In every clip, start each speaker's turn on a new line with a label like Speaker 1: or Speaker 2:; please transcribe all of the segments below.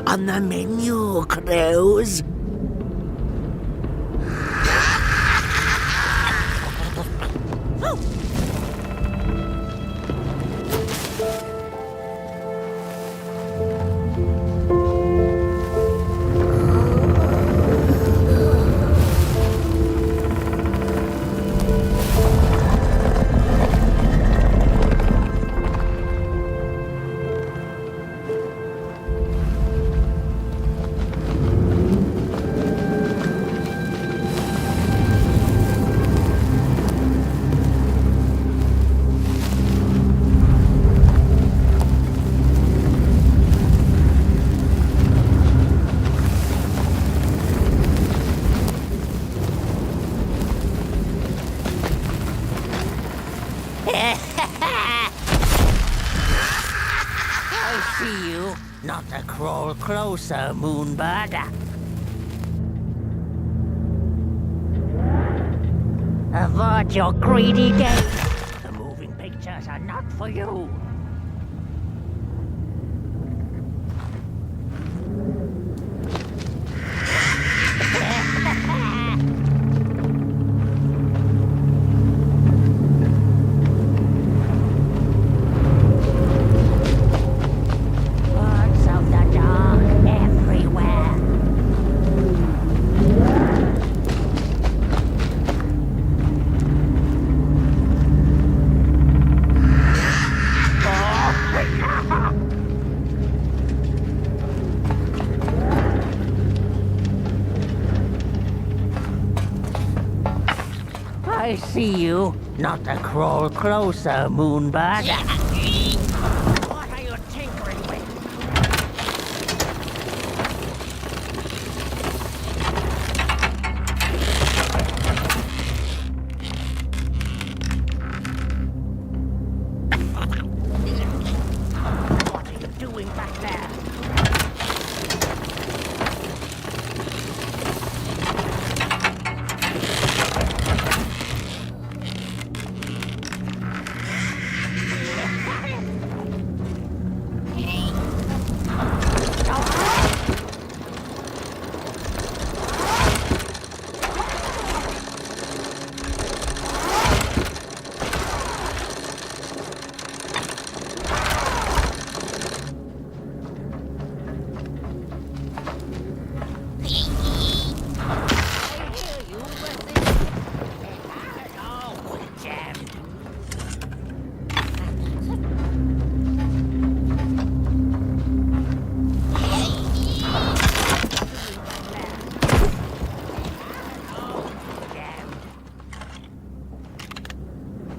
Speaker 1: on the menu, Crows. I see you. Not to crawl closer, Moonbird. Avert your greedy gaze. The moving pictures are not for you. I see you. Not to crawl closer, Moonbird. What are you tinkering with? What are you doing back there?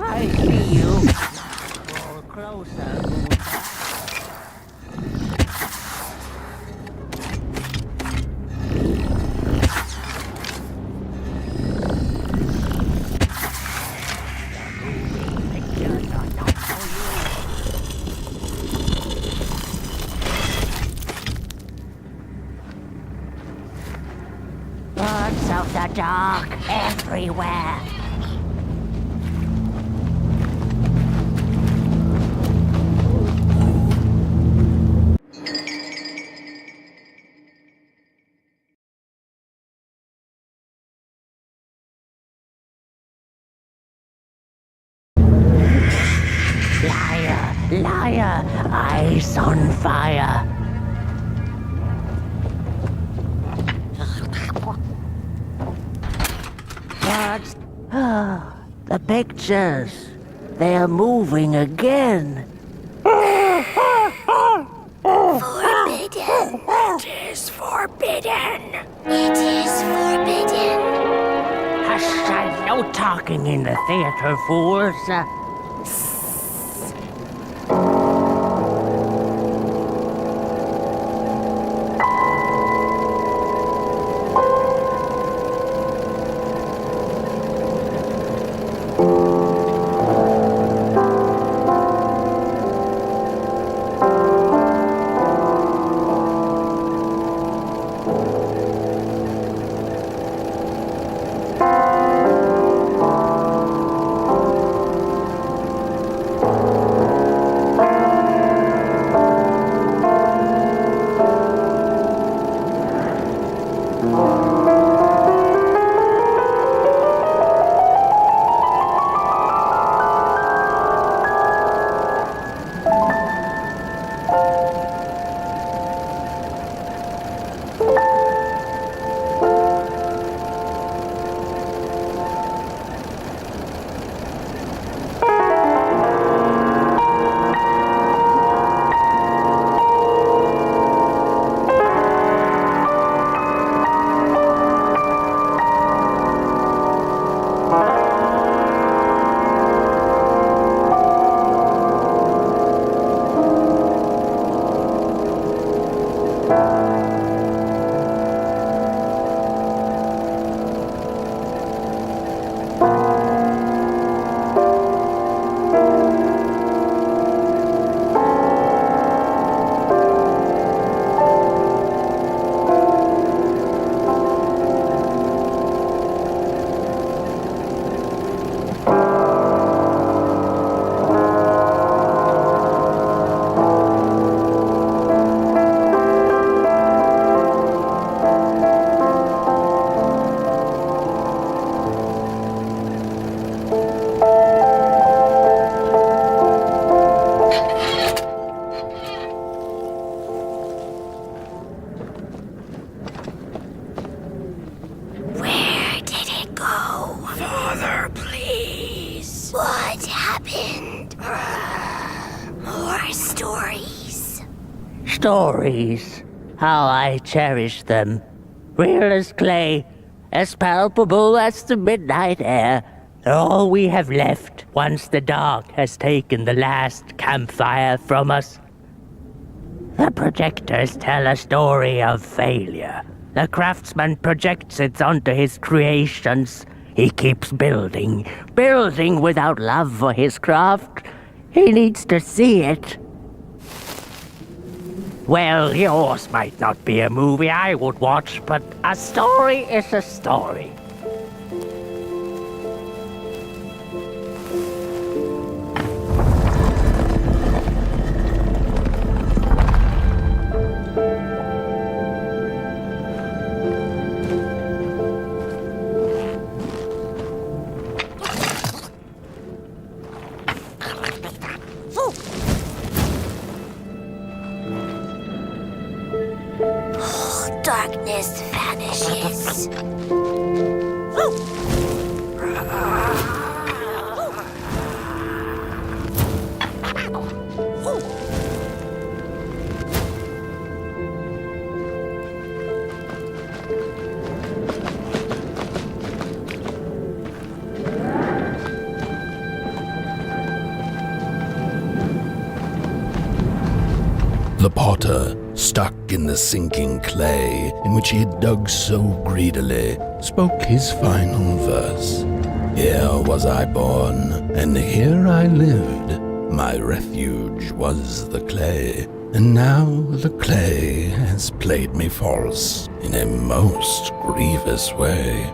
Speaker 1: I see you. Roll closer, Moonbird. Pictures are not for you. Birds of the dark everywhere. Liar, liar, eyes on fire. Birds. Ah, the pictures. They're moving again.
Speaker 2: Forbidden.
Speaker 1: It is forbidden.
Speaker 2: It is forbidden.
Speaker 1: Hush, I've no talking in the theater, fools. Stories. How I cherish them. Real as clay, as palpable as the midnight air. All we have left once the dark has taken the last campfire from us. The projectors tell a story of failure. The craftsman projects it onto his creations. He keeps building without love for his craft. He needs to see it. Well, yours might not be a movie I would watch, but a story is a story.
Speaker 2: Darkness vanishes.
Speaker 3: The potter, stuck in the sinking clay in which he had dug so greedily, spoke his final verse. Here was I born, and here I lived. My refuge was the clay, and now the clay has played me false in a most grievous way.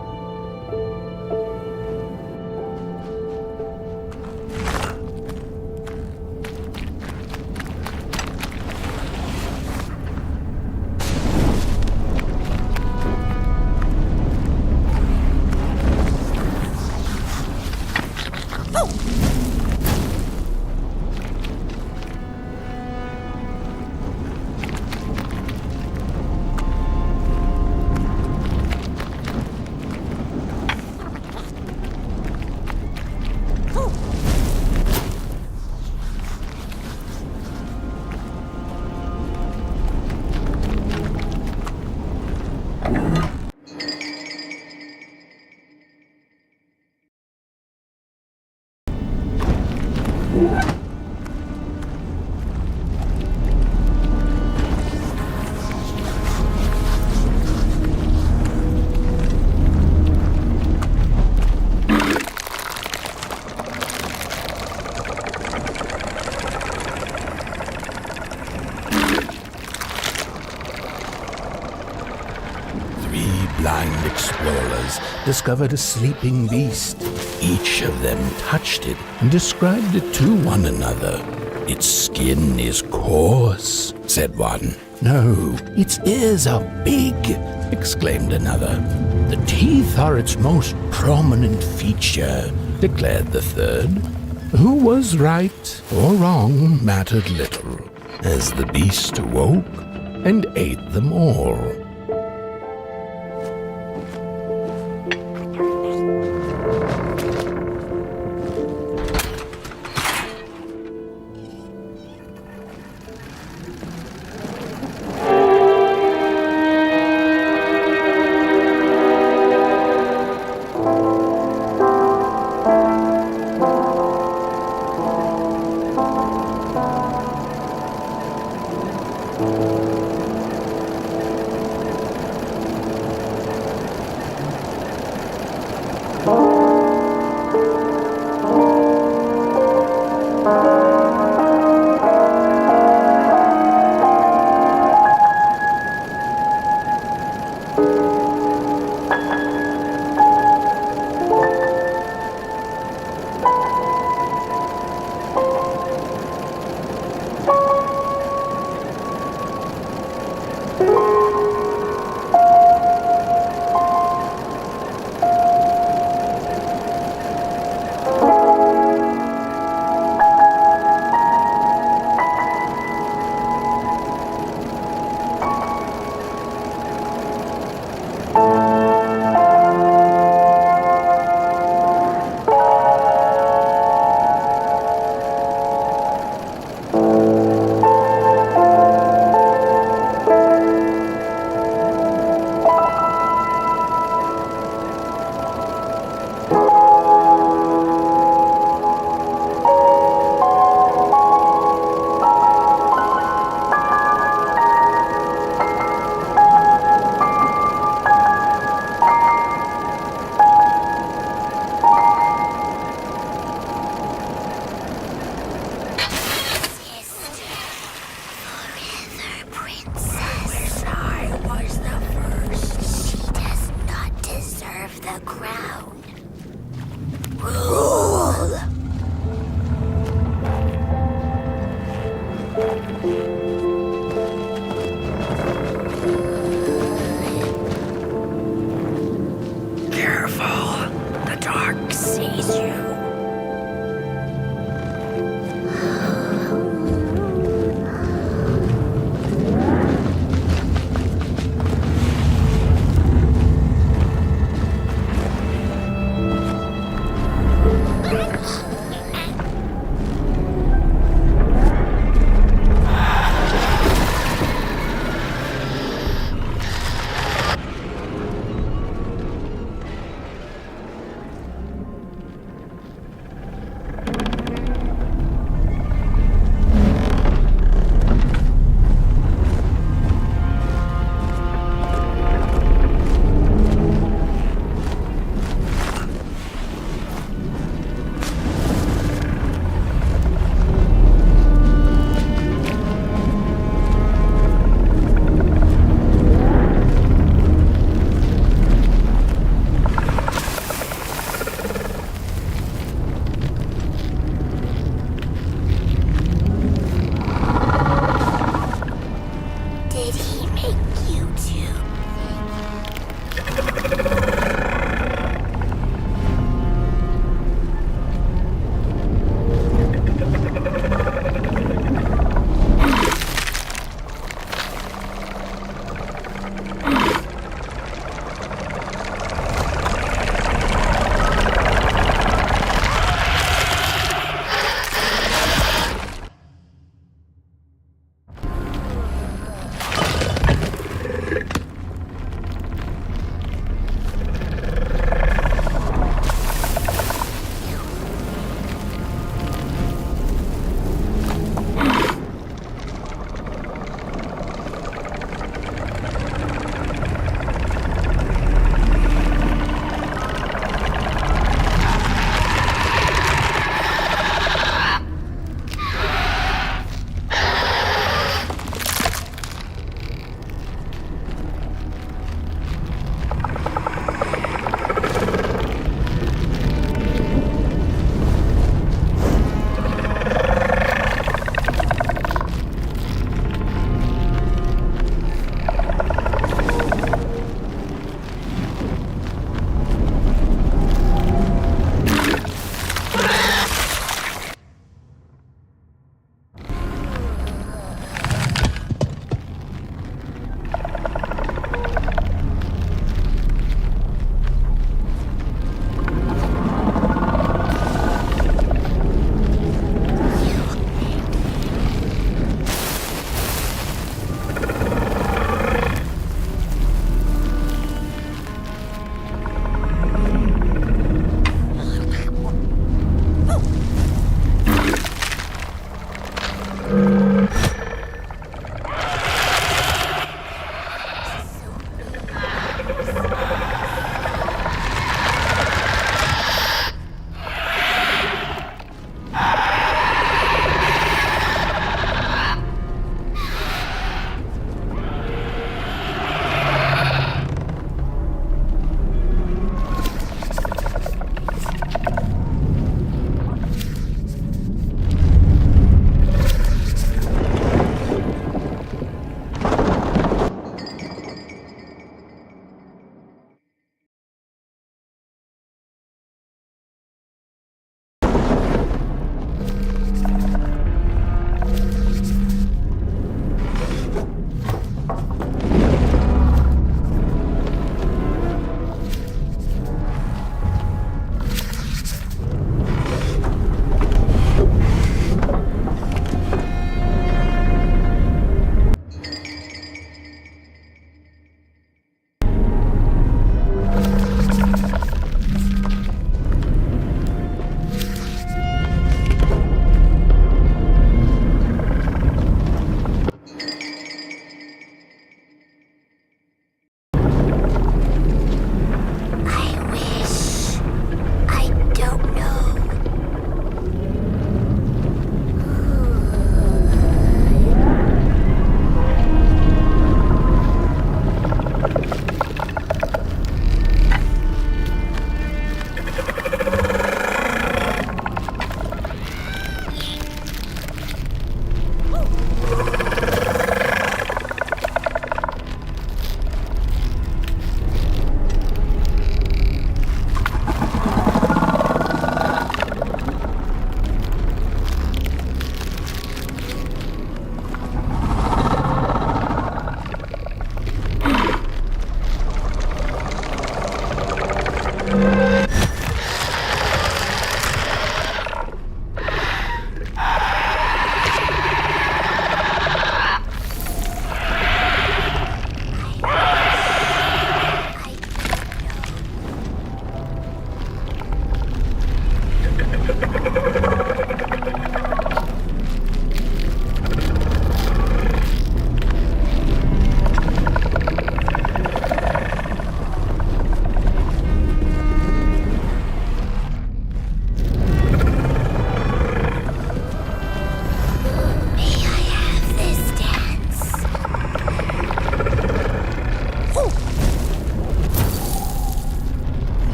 Speaker 3: Blind explorers discovered a sleeping beast. Each of them touched it and described it to one another. Its skin is coarse, said one. No, its ears are big, exclaimed another. The teeth are its most prominent feature, declared the third. Who was right or wrong mattered little, as the beast awoke and ate them all.
Speaker 2: Rule. Careful. The dark sees you.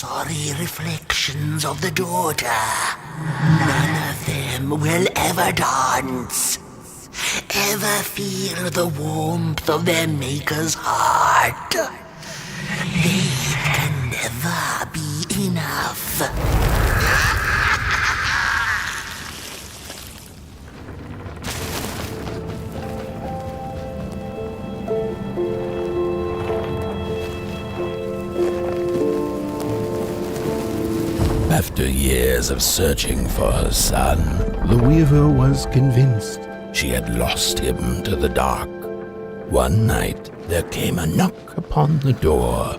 Speaker 4: sorry reflections of the daughter. None of them will ever dance, ever feel the warmth of their maker's heart. They can never be enough.
Speaker 3: After years of searching for her son, the weaver was convinced she had lost him to the dark. One night, there came a knock upon the door.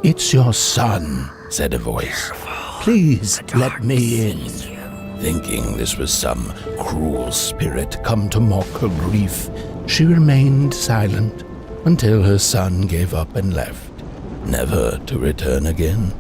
Speaker 3: "It's your son," said a voice. "Please let me in." Thinking this was some cruel spirit come to mock her grief, she remained silent until her son gave up and left, never to return again.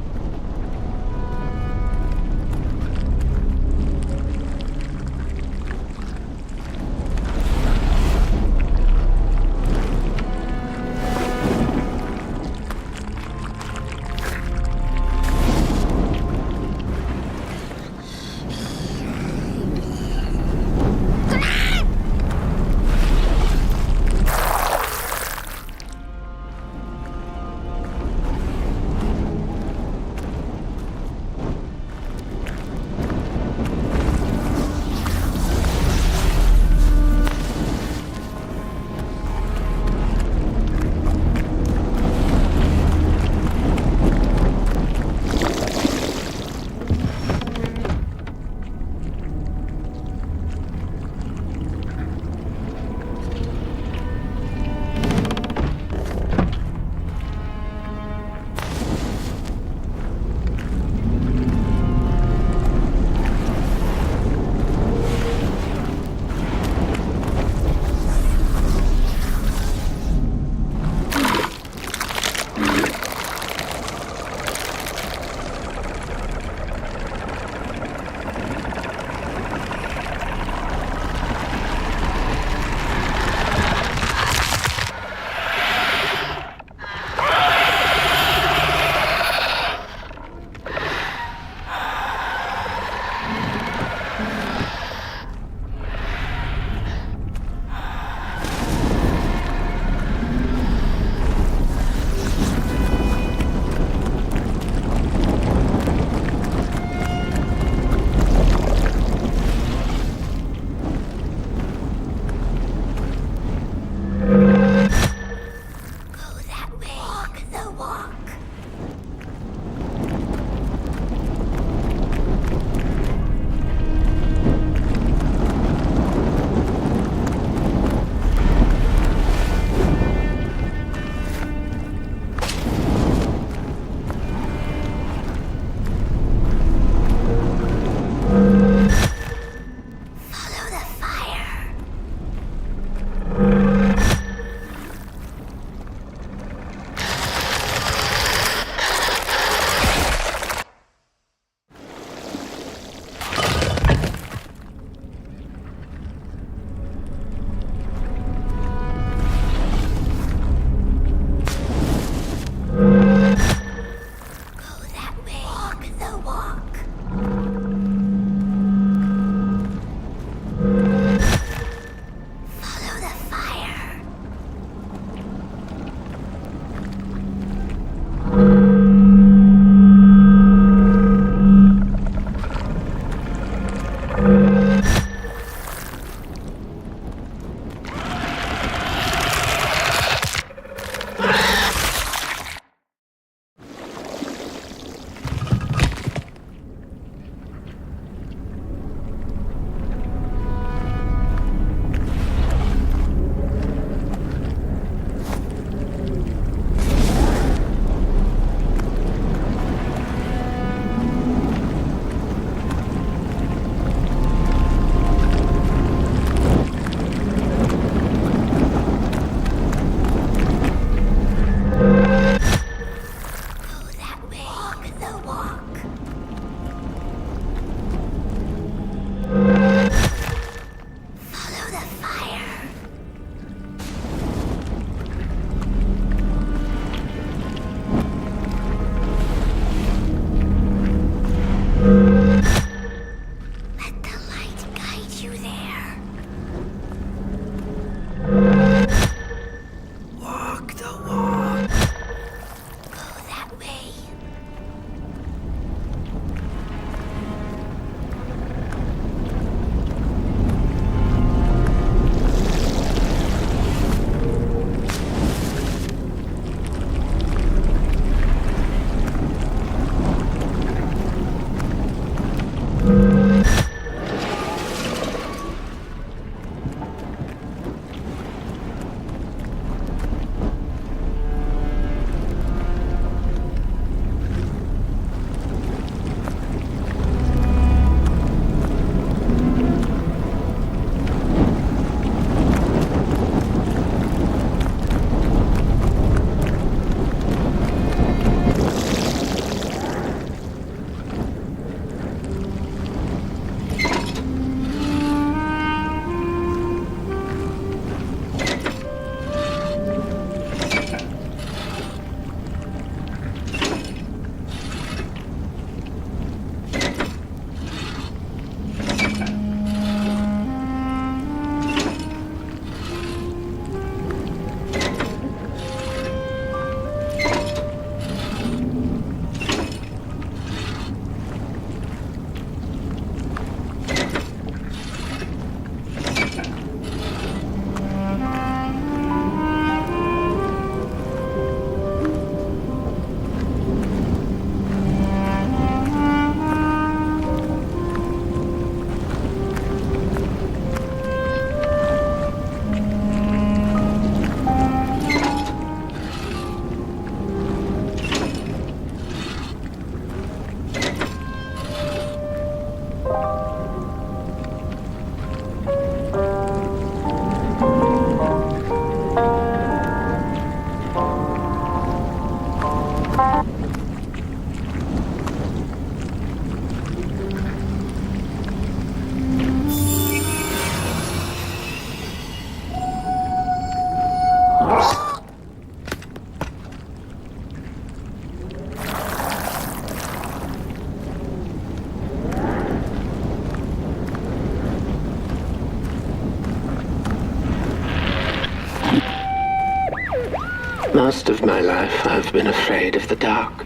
Speaker 5: Most of my life, I've been afraid of the dark.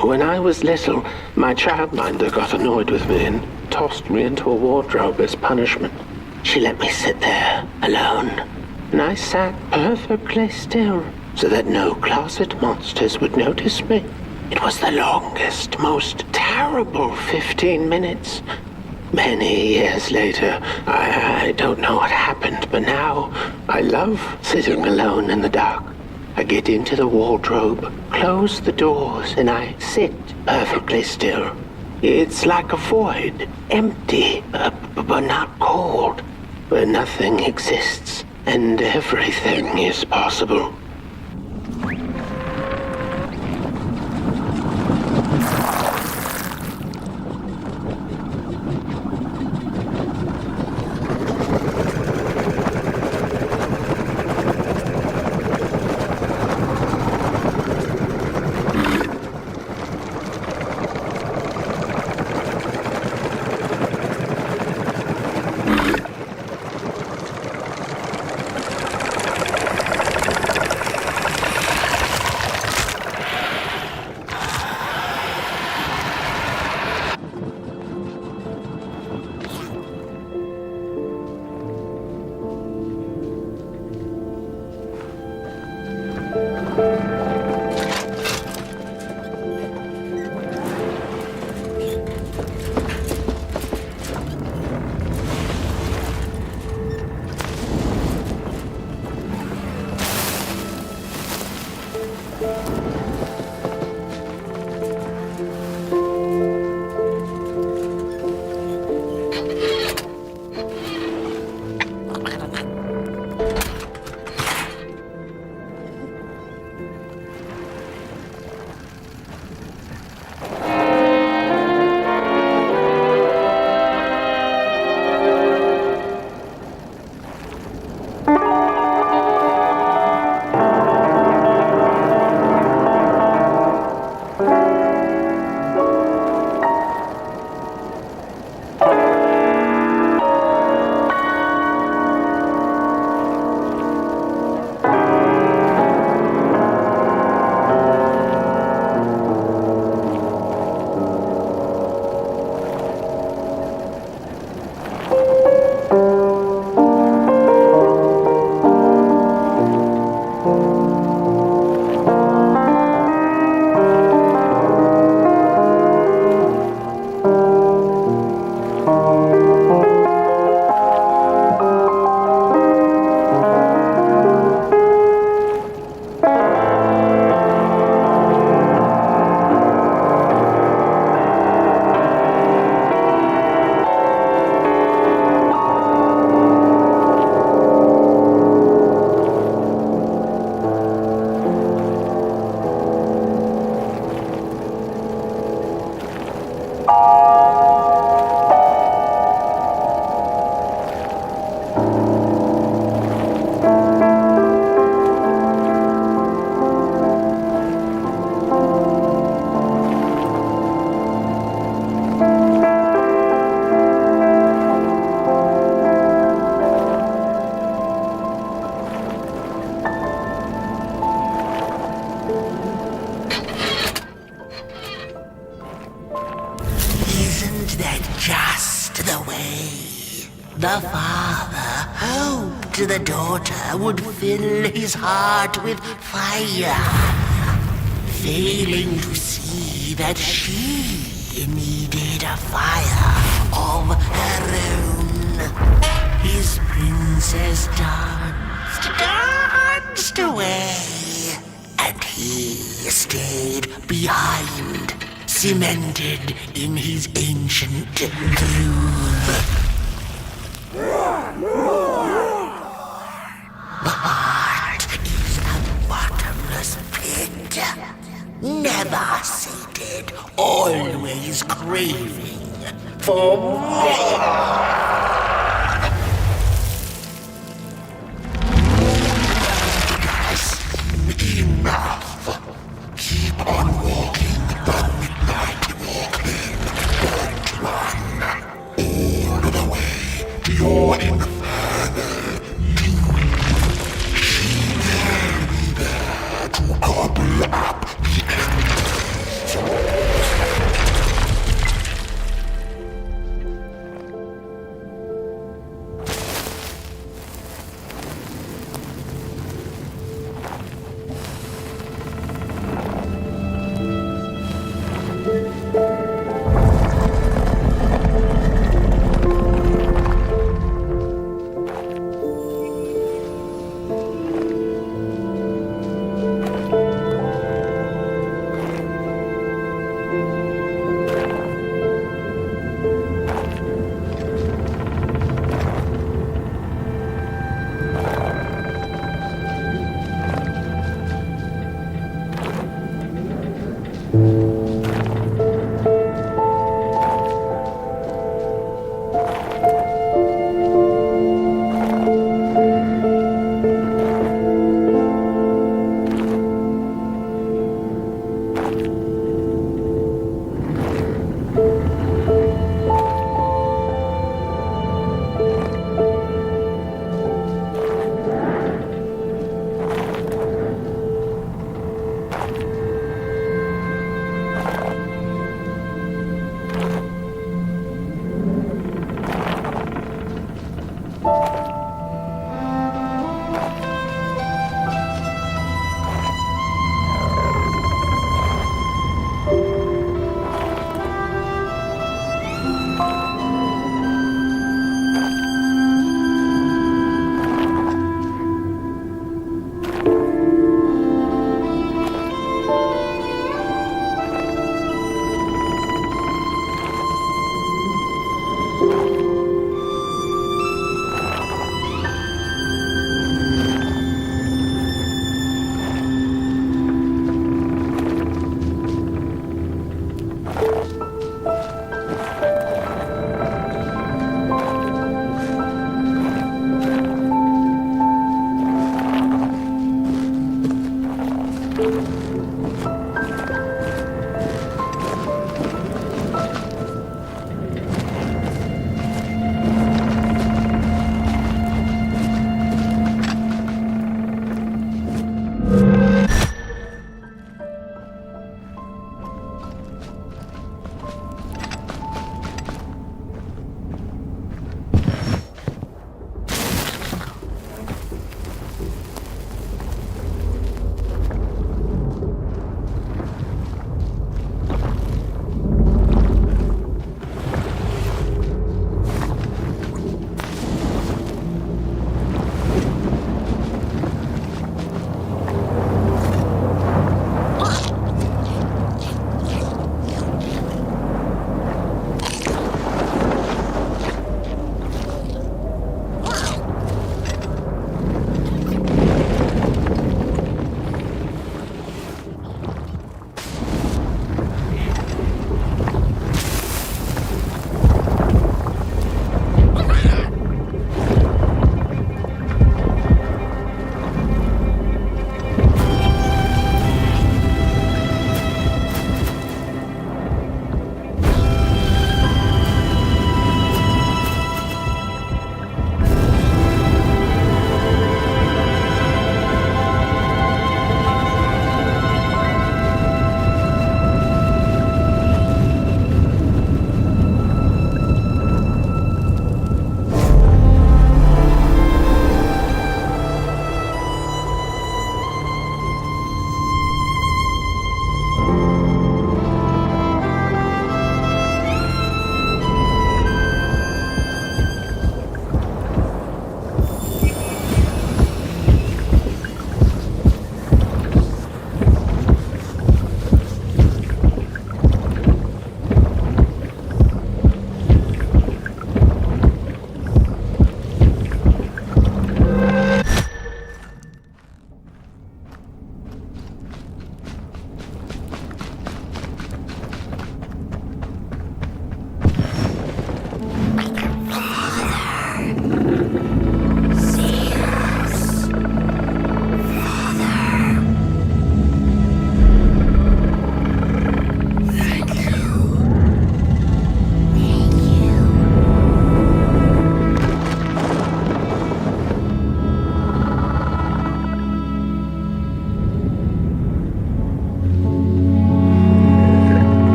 Speaker 5: When I was little, my childminder got annoyed with me and tossed me into a wardrobe as punishment. She let me sit there, alone, and I sat perfectly still so that no closet monsters would notice me. It was the longest, most terrible 15 minutes. Many years later, I don't know what happened, but now I love sitting alone in the dark. I get into the wardrobe, close the doors, and I sit perfectly still. It's like a void, empty, but not cold, where nothing exists and everything is possible.
Speaker 4: The father hoped the daughter would fill his heart with fire, failing to see that she needed a fire of her own. His princess danced away, and he stayed behind, cemented in his ancient groove. The heart is a bottomless pit, never sated, always craving for more. Enough. Keep on walking the midnight walking. Don't run all the way to your infernal doom. She will be there to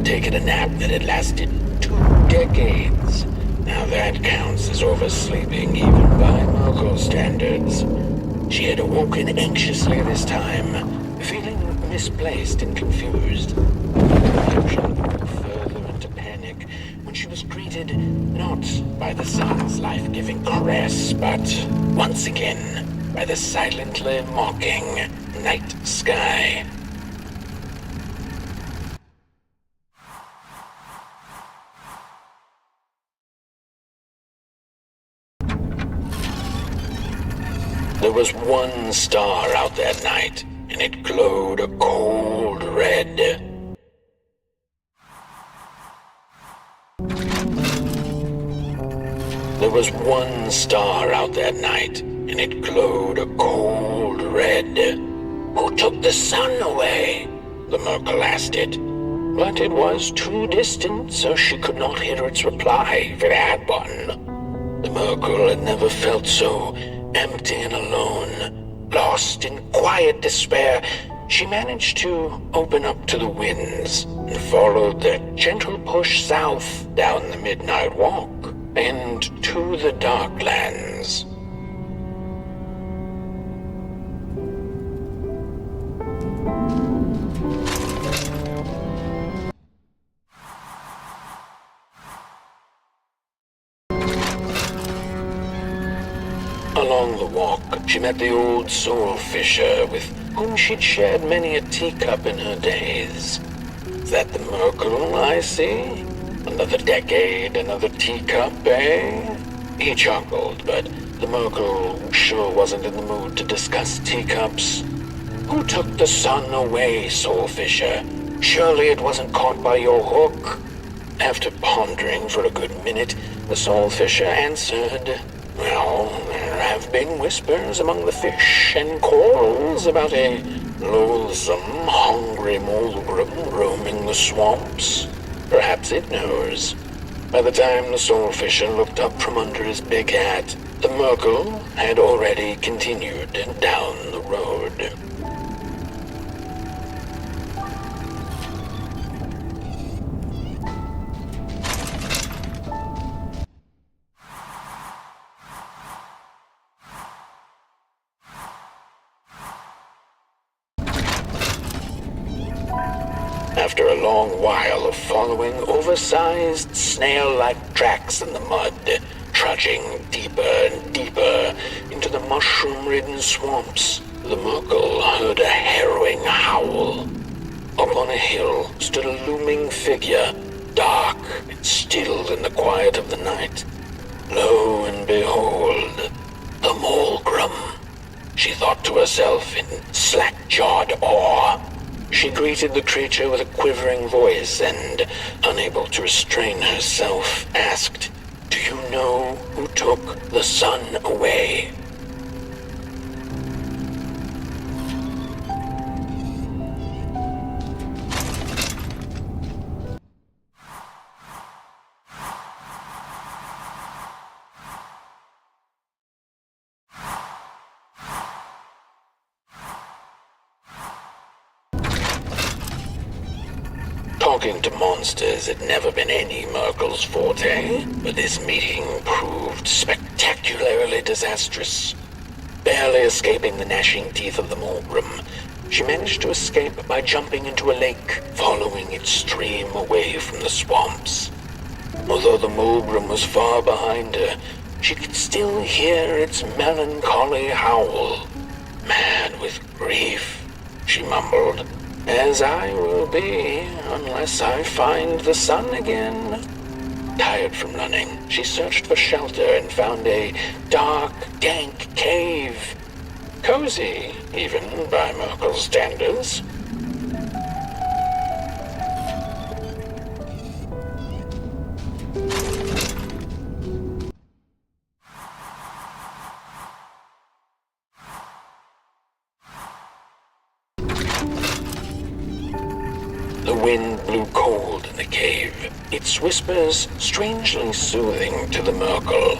Speaker 3: had taken a nap that had lasted 2 decades. Now that counts as oversleeping even by Merkel standards. She had awoken anxiously this time, feeling misplaced and confused. She moved further into panic when she was greeted not by the sun's life-giving caress, but once again by the silently mocking night sky. There was one star out that night, and it glowed a cold red. There was one star out that night, and it glowed a cold red. Who took the sun away? The Merkel asked it. But it was too distant, so she could not hear its reply if it had one. The Merkel had never felt so empty and alone. Lost in quiet despair, she managed to open up to the winds and followed their gentle push south down the Midnight Walk and to the Darklands. Along the walk, she met the old soul fisher with whom she'd shared many a teacup in her days. Is that the Merkel I see? Another decade, another teacup, eh? He chuckled, but the Merkel sure wasn't in the mood to discuss teacups. Who took the sun away, soul fisher? Surely it wasn't caught by your hook? After pondering for a good minute, the soul fisher answered, well, there have been whispers among the fish and corals about a loathsome, hungry Mulgrim roaming the swamps. Perhaps it knows. By the time the soul fisher looked up from under his big hat, the Merkel had already continued down the road. After a long while of following oversized snail-like tracks in the mud, trudging deeper and deeper into the mushroom-ridden swamps, the Merkel heard a harrowing howl. Up on a hill stood a looming figure, dark and still in the quiet of the night. Lo and behold, the Mulgrim, she thought to herself in slack-jawed awe. She greeted the creature with a quivering voice and, unable to restrain herself, asked, "Do you know who took the sun away?" Talking to monsters had never been any Merkel's forte, but this meeting proved spectacularly disastrous. Barely escaping the gnashing teeth of the Mulgrim, she managed to escape by jumping into a lake, following its stream away from the swamps. Although the Mulgrim was far behind her, she could still hear its melancholy howl. Mad with grief, she mumbled, "As I will be, unless I find the sun again." Tired from running, she searched for shelter and found a dark, dank cave. Cozy, even by Merkel's standards. The wind blew cold in the cave, its whispers strangely soothing to the Merkel.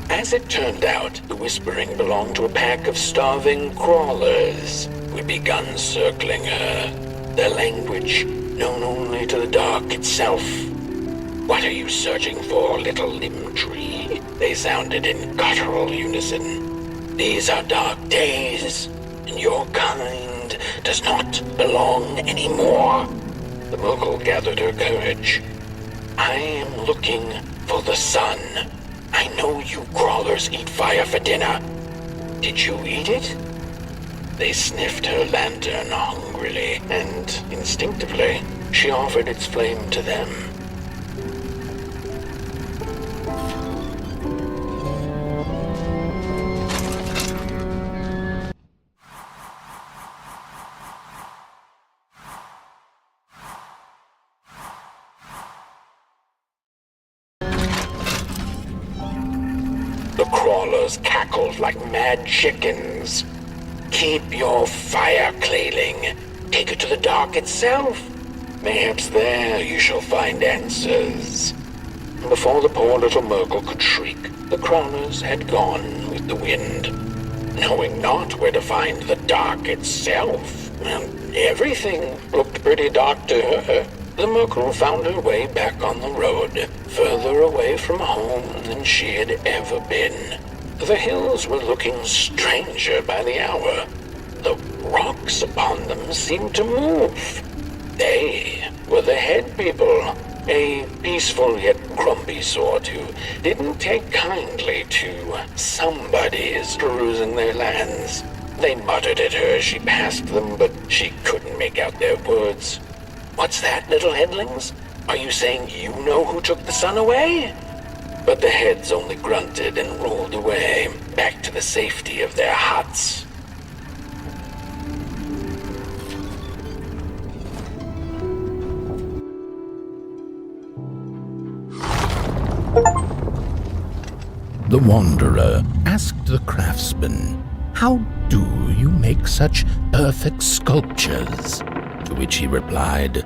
Speaker 3: As it turned out, the whispering belonged to a pack of starving crawlers who had begun circling her. Their language known only to the dark itself. What are you searching for, little limb tree? They sounded in guttural unison. These are dark days, and your kind does not belong anymore. The Muggle gathered her courage. I am looking for the sun. I know you crawlers eat fire for dinner. Did you eat it? They sniffed her lantern hungrily, and instinctively, she offered its flame to them. The crawlers cackled like mad chickens. Keep your fire, Clayling. Take it to the dark itself. Mayhaps there you shall find answers. Before the poor little Murgle could shriek, the crawlers had gone with the wind. Knowing not where to find the dark itself, everything looked pretty dark to her. The Murgle found her way back on the road, further away from home than she had ever been. The hills were looking stranger by the hour. The rocks upon them seemed to move. They were the head people, a peaceful yet grumpy sort who didn't take kindly to somebody's perusing their lands. They muttered at her as she passed them, but she couldn't make out their words. What's that, little headlings? Are you saying you know who took the sun away? But the heads only grunted and rolled away, back to the safety of their huts. The Wanderer asked the craftsman, "How do you make such perfect sculptures?" To which he replied,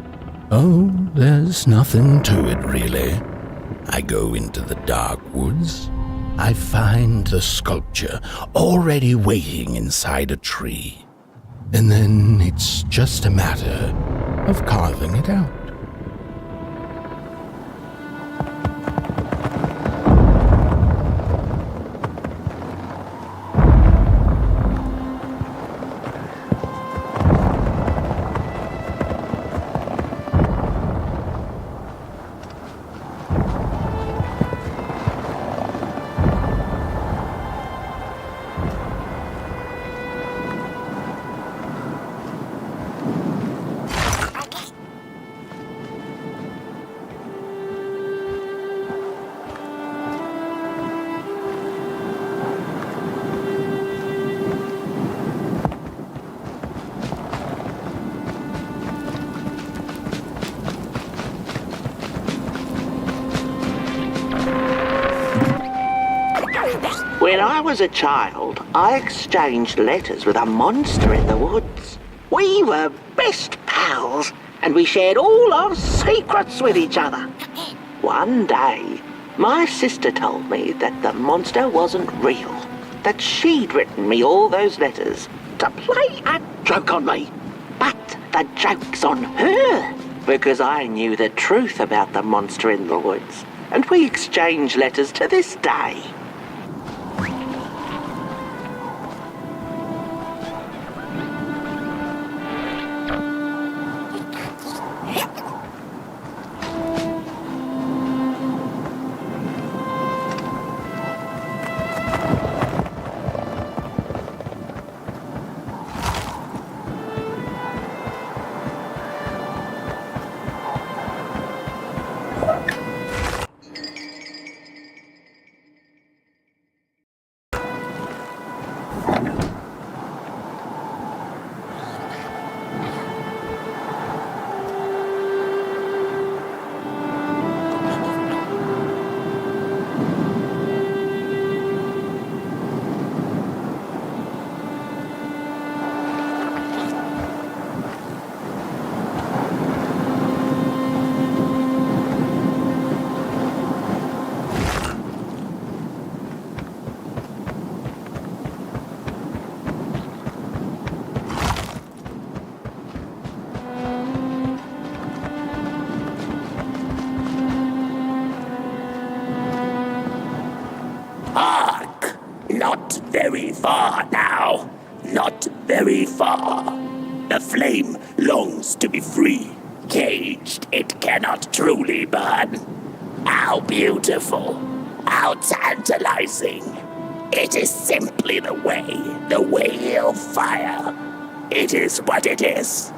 Speaker 3: "Oh, there's nothing to it, really. I go into the dark woods. I find the sculpture already waiting inside a tree. And then it's just a matter of carving it out."
Speaker 4: When I was a child, I exchanged letters with a monster in the woods. We were best pals, and we shared all our secrets with each other. One day, my sister told me that the monster wasn't real, that she'd written me all those letters to play a joke on me. But the joke's on her, because I knew the truth about the monster in the woods, and we exchange letters to this day.
Speaker 6: very far now. Not very far. The flame longs to be free. Caged, it cannot truly burn. How beautiful. How tantalizing. It is simply the way of fire. It is what it is.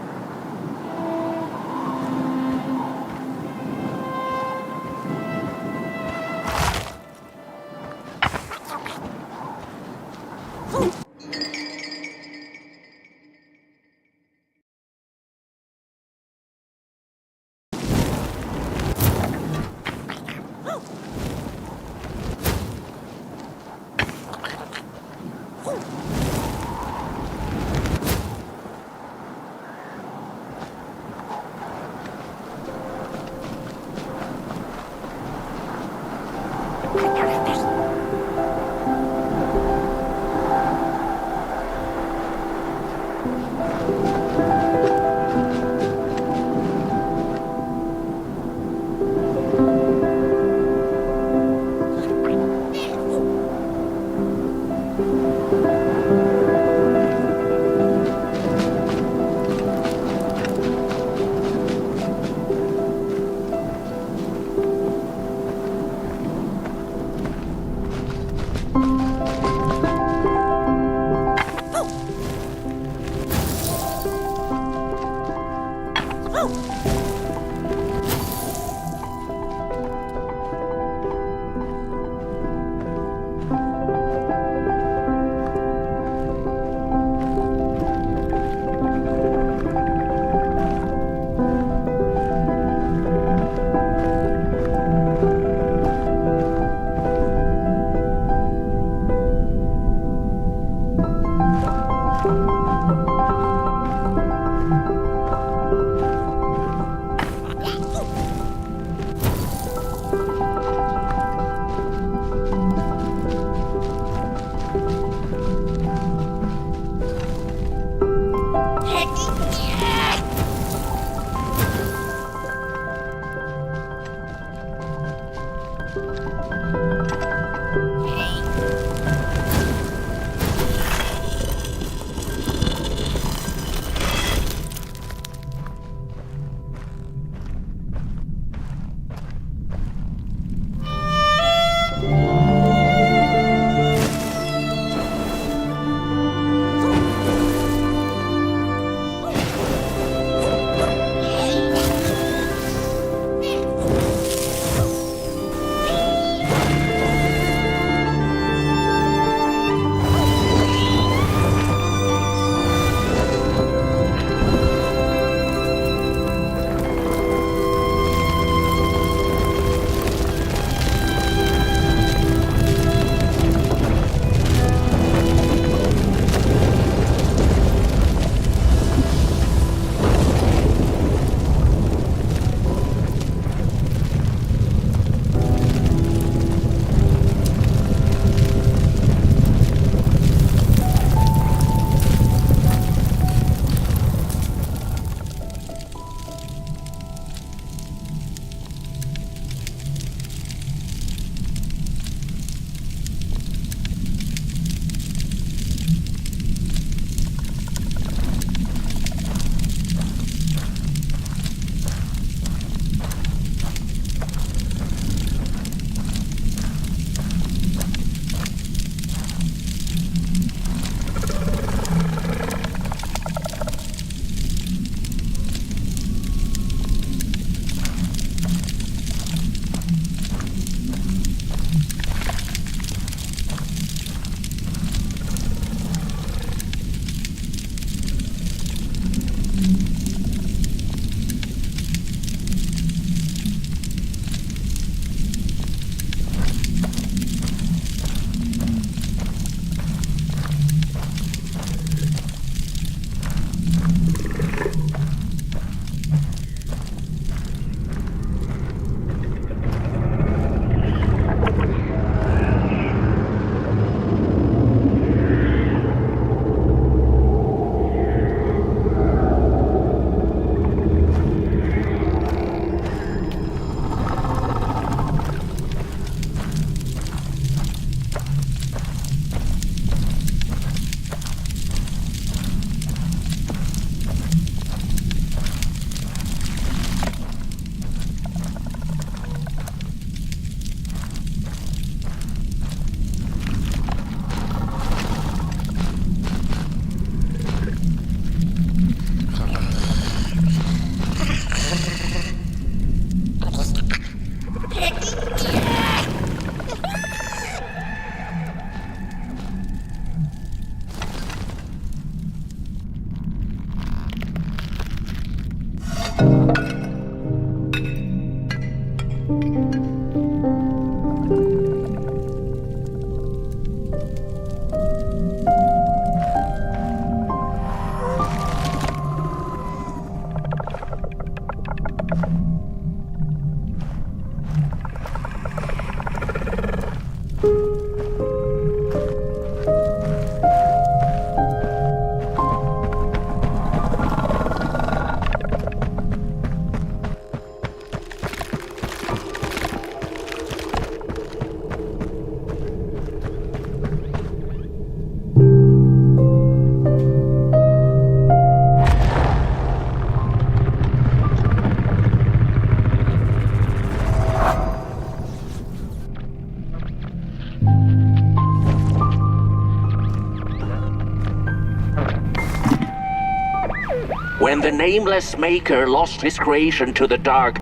Speaker 4: When the nameless maker lost his creation to the dark,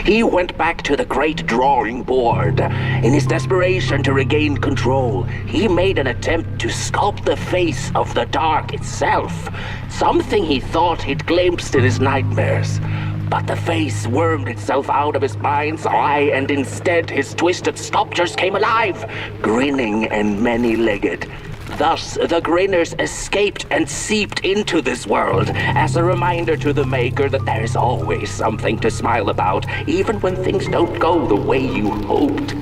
Speaker 4: he went back to the great drawing board. In his desperation to regain control, he made an attempt to sculpt the face of the dark itself, something he thought he'd glimpsed in his nightmares. But the face wormed itself out of his mind's eye, and instead his twisted sculptures came alive, grinning and many-legged. Thus, the Grinners escaped and seeped into this world as a reminder to the Maker that there is always something to smile about, even when things don't go the way you hoped.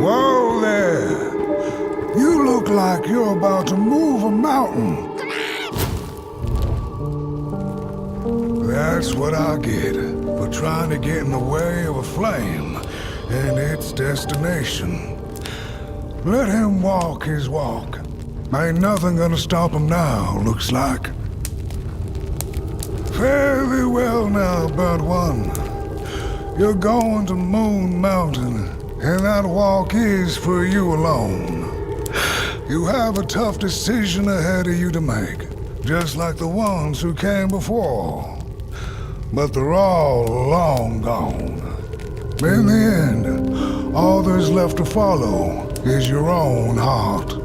Speaker 7: Whoa there! You look like you're about to move a mountain. That's what I get for trying to get in the way of a flame and its destination. Let him walk his walk. Ain't nothing gonna stop him now, looks like. Fare thee well now, Burnt One. You're going to Moon Mountain, and that walk is for you alone. You have a tough decision ahead of you to make, just like the ones who came before. But they're all long gone. In the end, all there's left to follow is your own heart.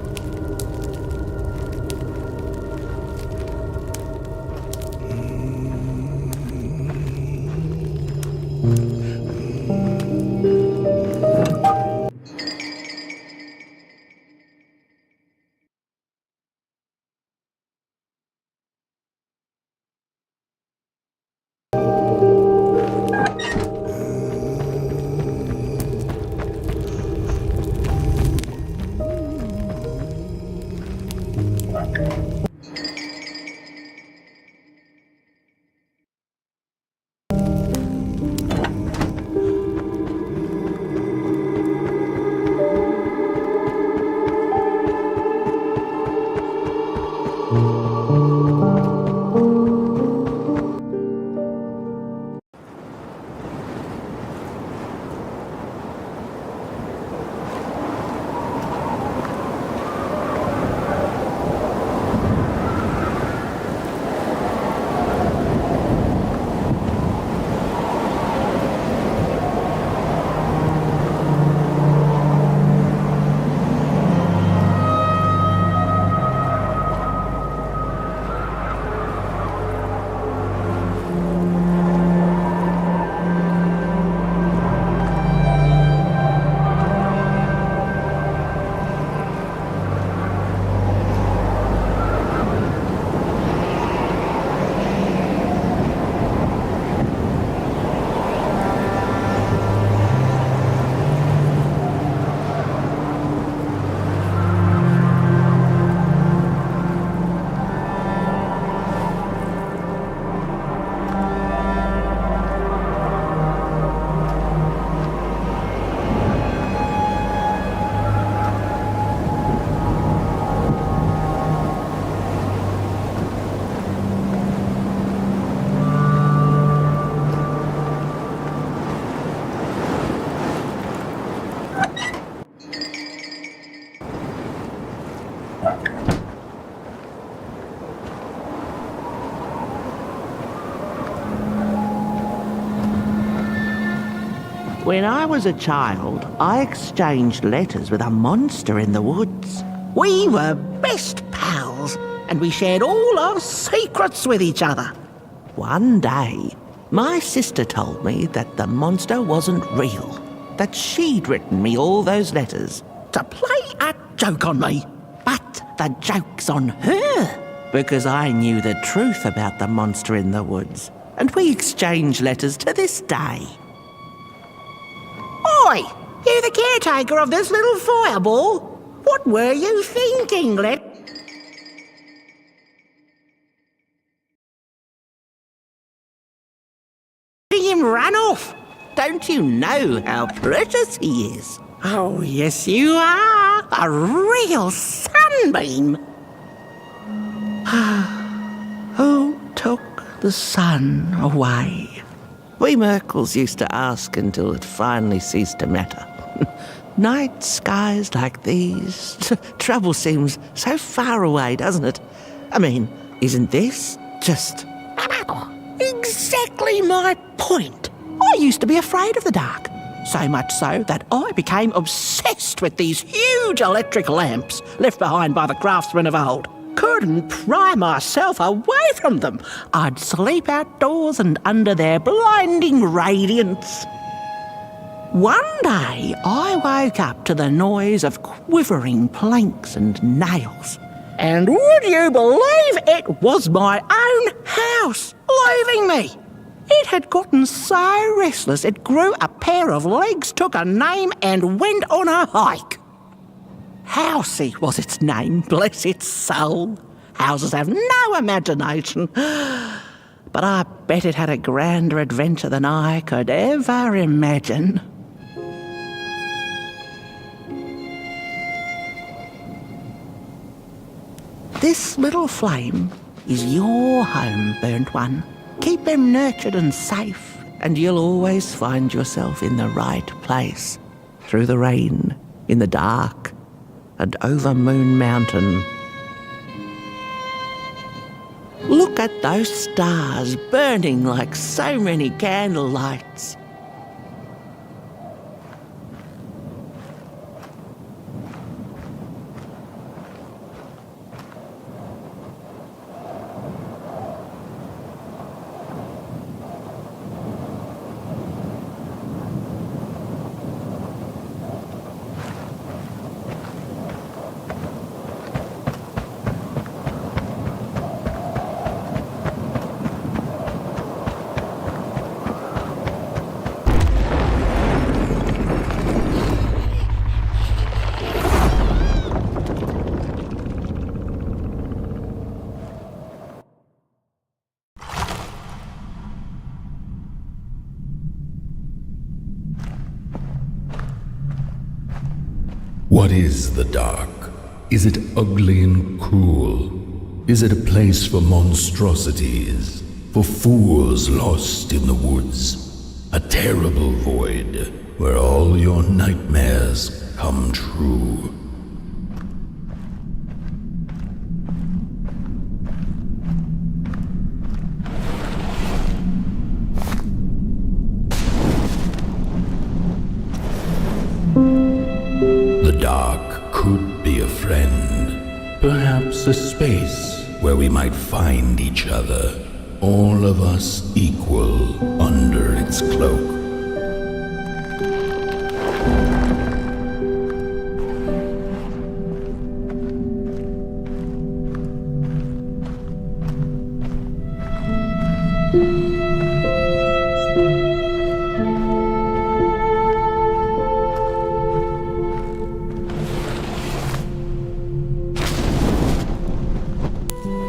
Speaker 4: When I was a child, I exchanged letters with a monster in the woods. We were best pals, and we shared all our secrets with each other. One day, my sister told me that the monster wasn't real, that she'd written me all those letters to play a joke on me. But the joke's on her, because I knew the truth about the monster in the woods, and we exchange letters to this day. Oi! You the caretaker of this little fireball? What were you thinking, Let? Him run off! Don't you know how precious he is? Oh, yes you are! A real sunbeam! Who took the sun away? We Merkles used to ask until it finally ceased to matter. Night skies like these, trouble seems so far away, doesn't it? I mean, isn't this just exactly my point? I used to be afraid of the dark, so much so that I became obsessed with these huge electric lamps left behind by the craftsmen of old. Couldn't pry myself away from them. I'd sleep outdoors and under their blinding radiance. One day, I woke up to the noise of quivering planks and nails. And would you believe it was my own house leaving me? It had gotten so restless it grew a pair of legs, took a name and went on a hike. Housey was its name, bless its soul. Houses have no imagination. But I bet it had a grander adventure than I could ever imagine. This little flame is your home, burnt one. Keep him nurtured and safe, and you'll always find yourself in the right place. Through the rain, in the dark, and over Moon Mountain. Look at those stars burning like so many candle lights.
Speaker 3: What is the dark? Is it ugly and cruel? Is it a place for monstrosities, for fools lost in the woods? A terrible void where all your nightmares come true. The dark could be a friend, perhaps a space where we might find each other, all of us equal under its cloak.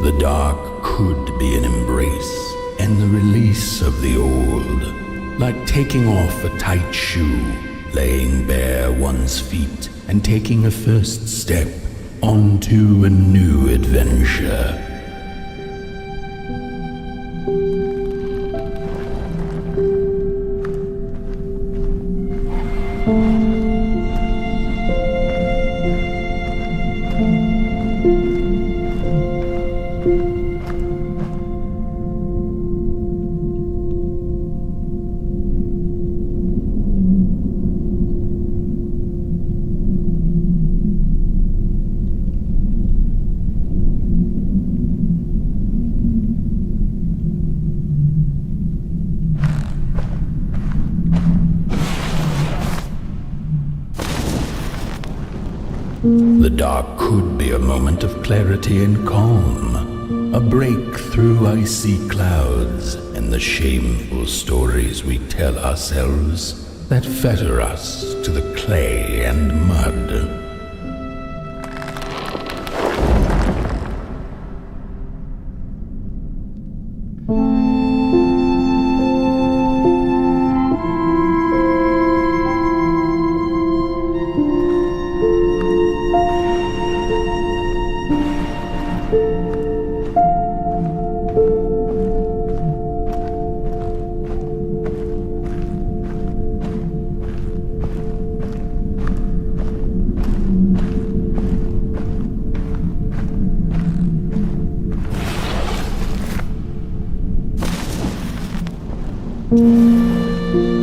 Speaker 3: The dark could be an embrace and the release of the old, like taking off a tight shoe, laying bare one's feet, and taking a first step onto a new adventure. The dark could be a moment of clarity and calm, a break through icy clouds and the shameful stories we tell ourselves that fetter us to the clay and mud.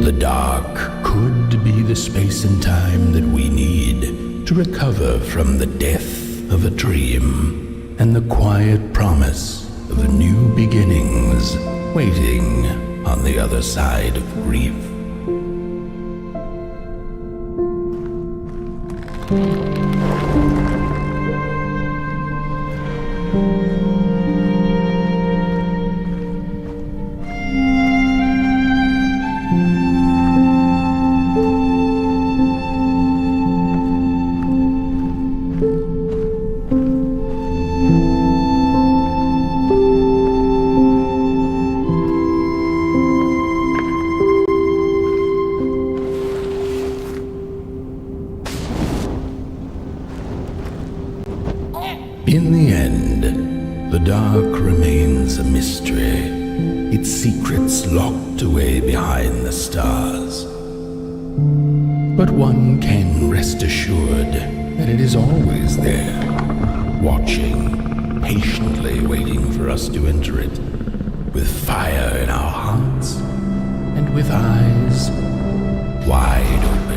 Speaker 3: The dark could be the space and time that we need to recover from the death of a dream and the quiet promise of new beginnings waiting on the other side of grief. In the end, the dark remains a mystery, its secrets locked away behind the stars. But one can rest assured that it is always there, watching, patiently waiting for us to enter it, with fire in our hearts and with eyes wide open.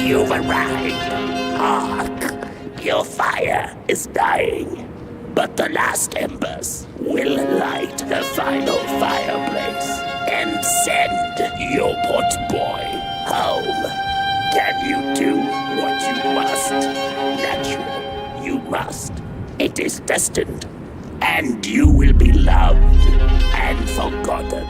Speaker 6: You've arrived. Hark! Your fire is dying, but the last embers will light the final fireplace and send your potboy home. Can you do what you must? Natural, you must. It is destined, and you will be loved and forgotten.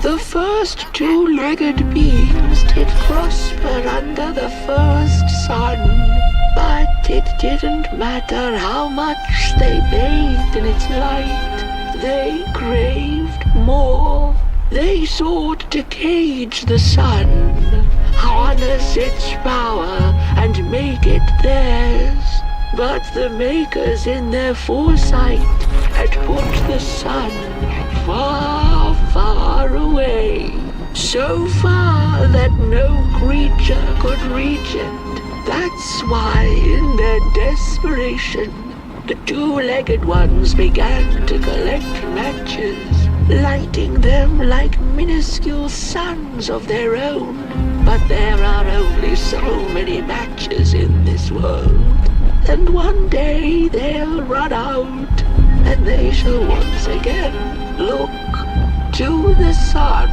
Speaker 4: The first two-legged beings did prosper under the first sun, but it didn't matter how much they bathed in its light. They craved more. They sought to cage the sun, harness its power, and make it theirs. But the makers in their foresight had put the sun far, far away, so far that no creature could reach it. That's why, in their desperation, the two-legged ones began to collect matches, lighting them like minuscule suns of their own. But there are only so many matches in this world, and one day they'll run out, and they shall once again look
Speaker 5: to the sun.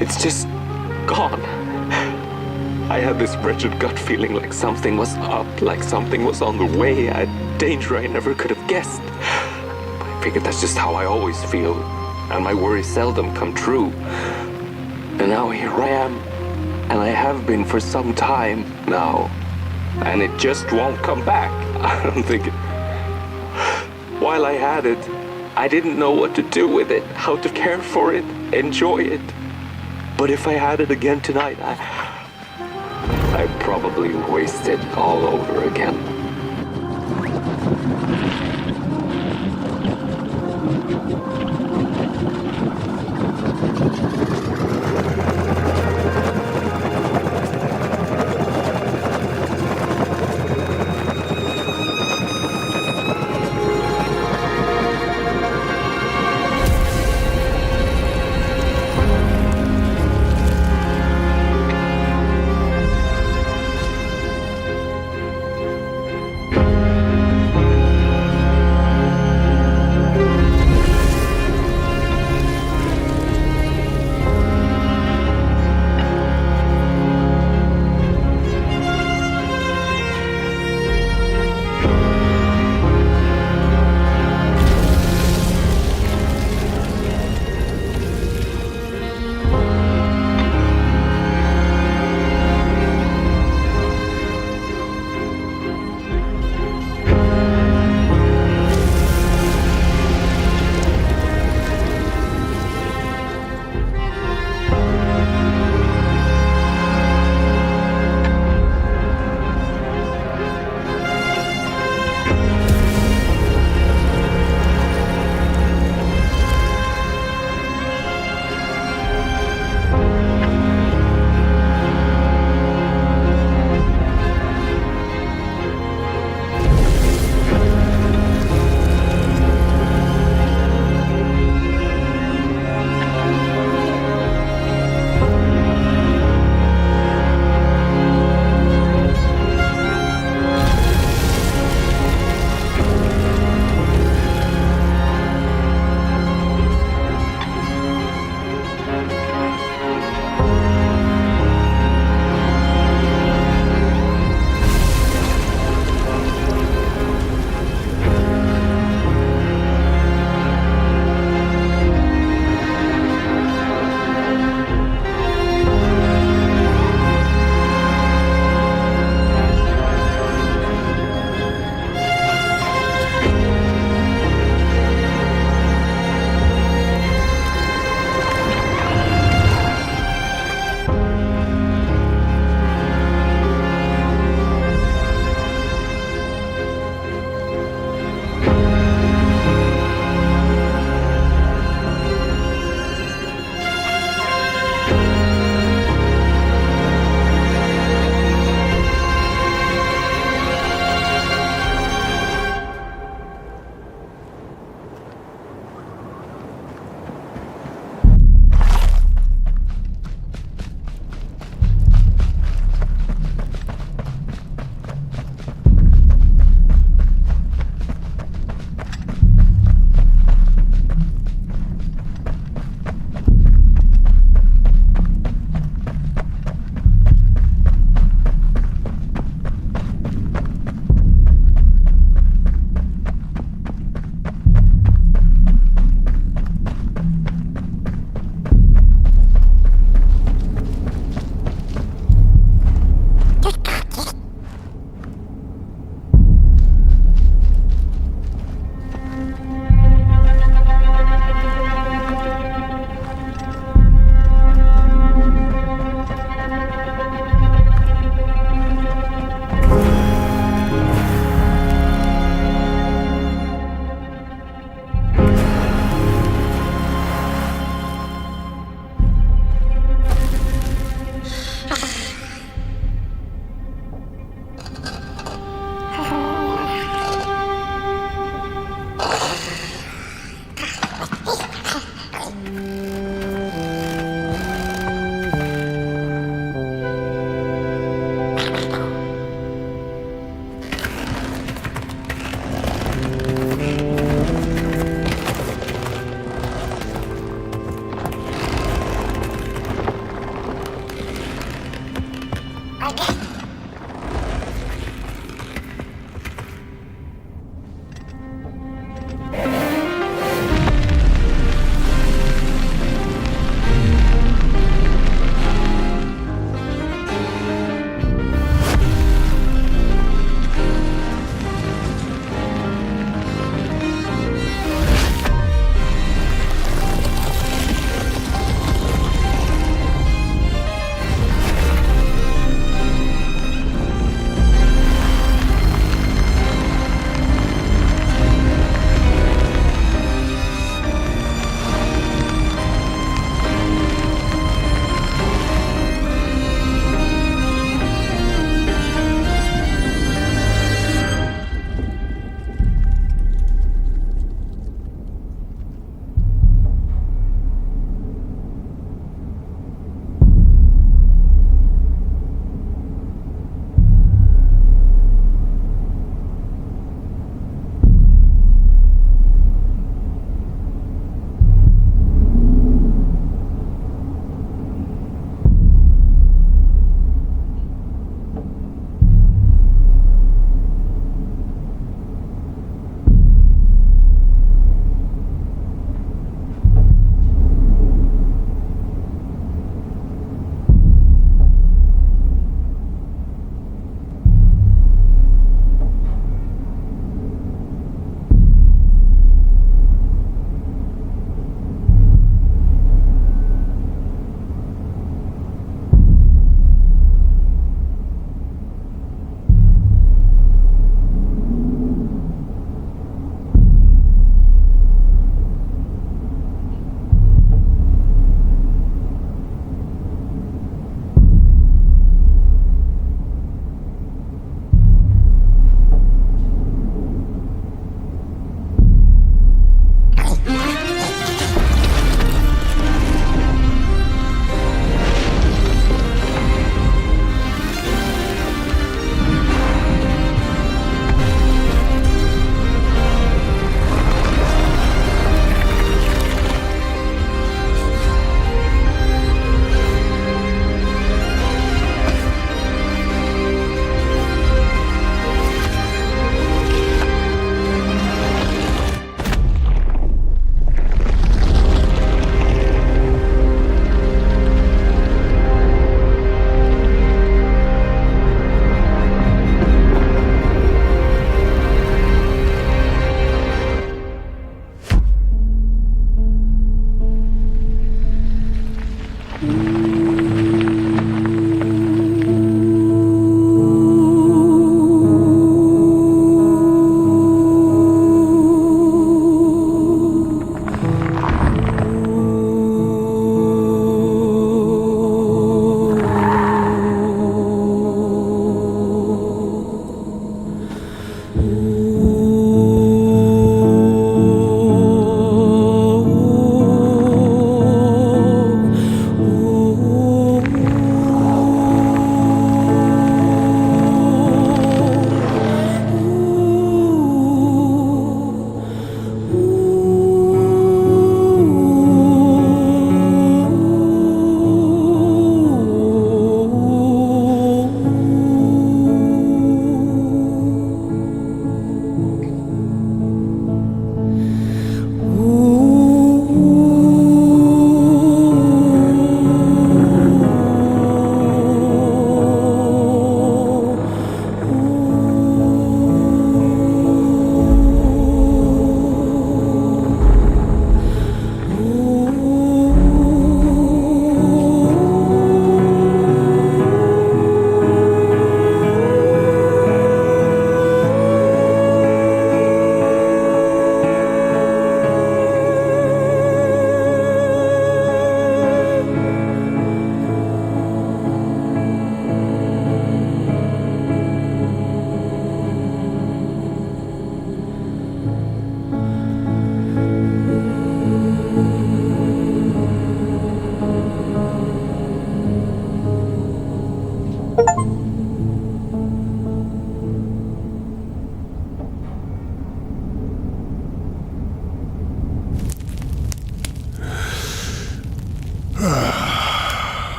Speaker 8: It's just gone. I had this wretched gut feeling like something was up, like something was on the way, a danger I never could have guessed. I figured that's just how I always feel, and my worries seldom come true. And now here I am, and I have been for some time now, and it just won't come back. I don't think it... While I had it, I didn't know what to do with it, how to care for it, enjoy it. But if I had it again tonight, I'd probably waste it all over again.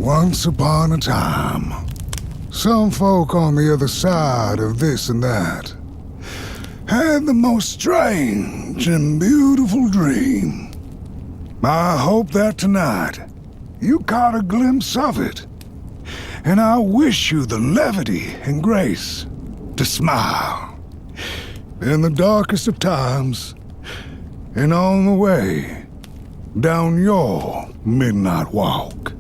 Speaker 7: Once upon a time, some folk on the other side of this and that had the most strange and beautiful dream. I hope that tonight you caught a glimpse of it, and I wish you the levity and grace to smile in the darkest of times and on the way down your midnight walk.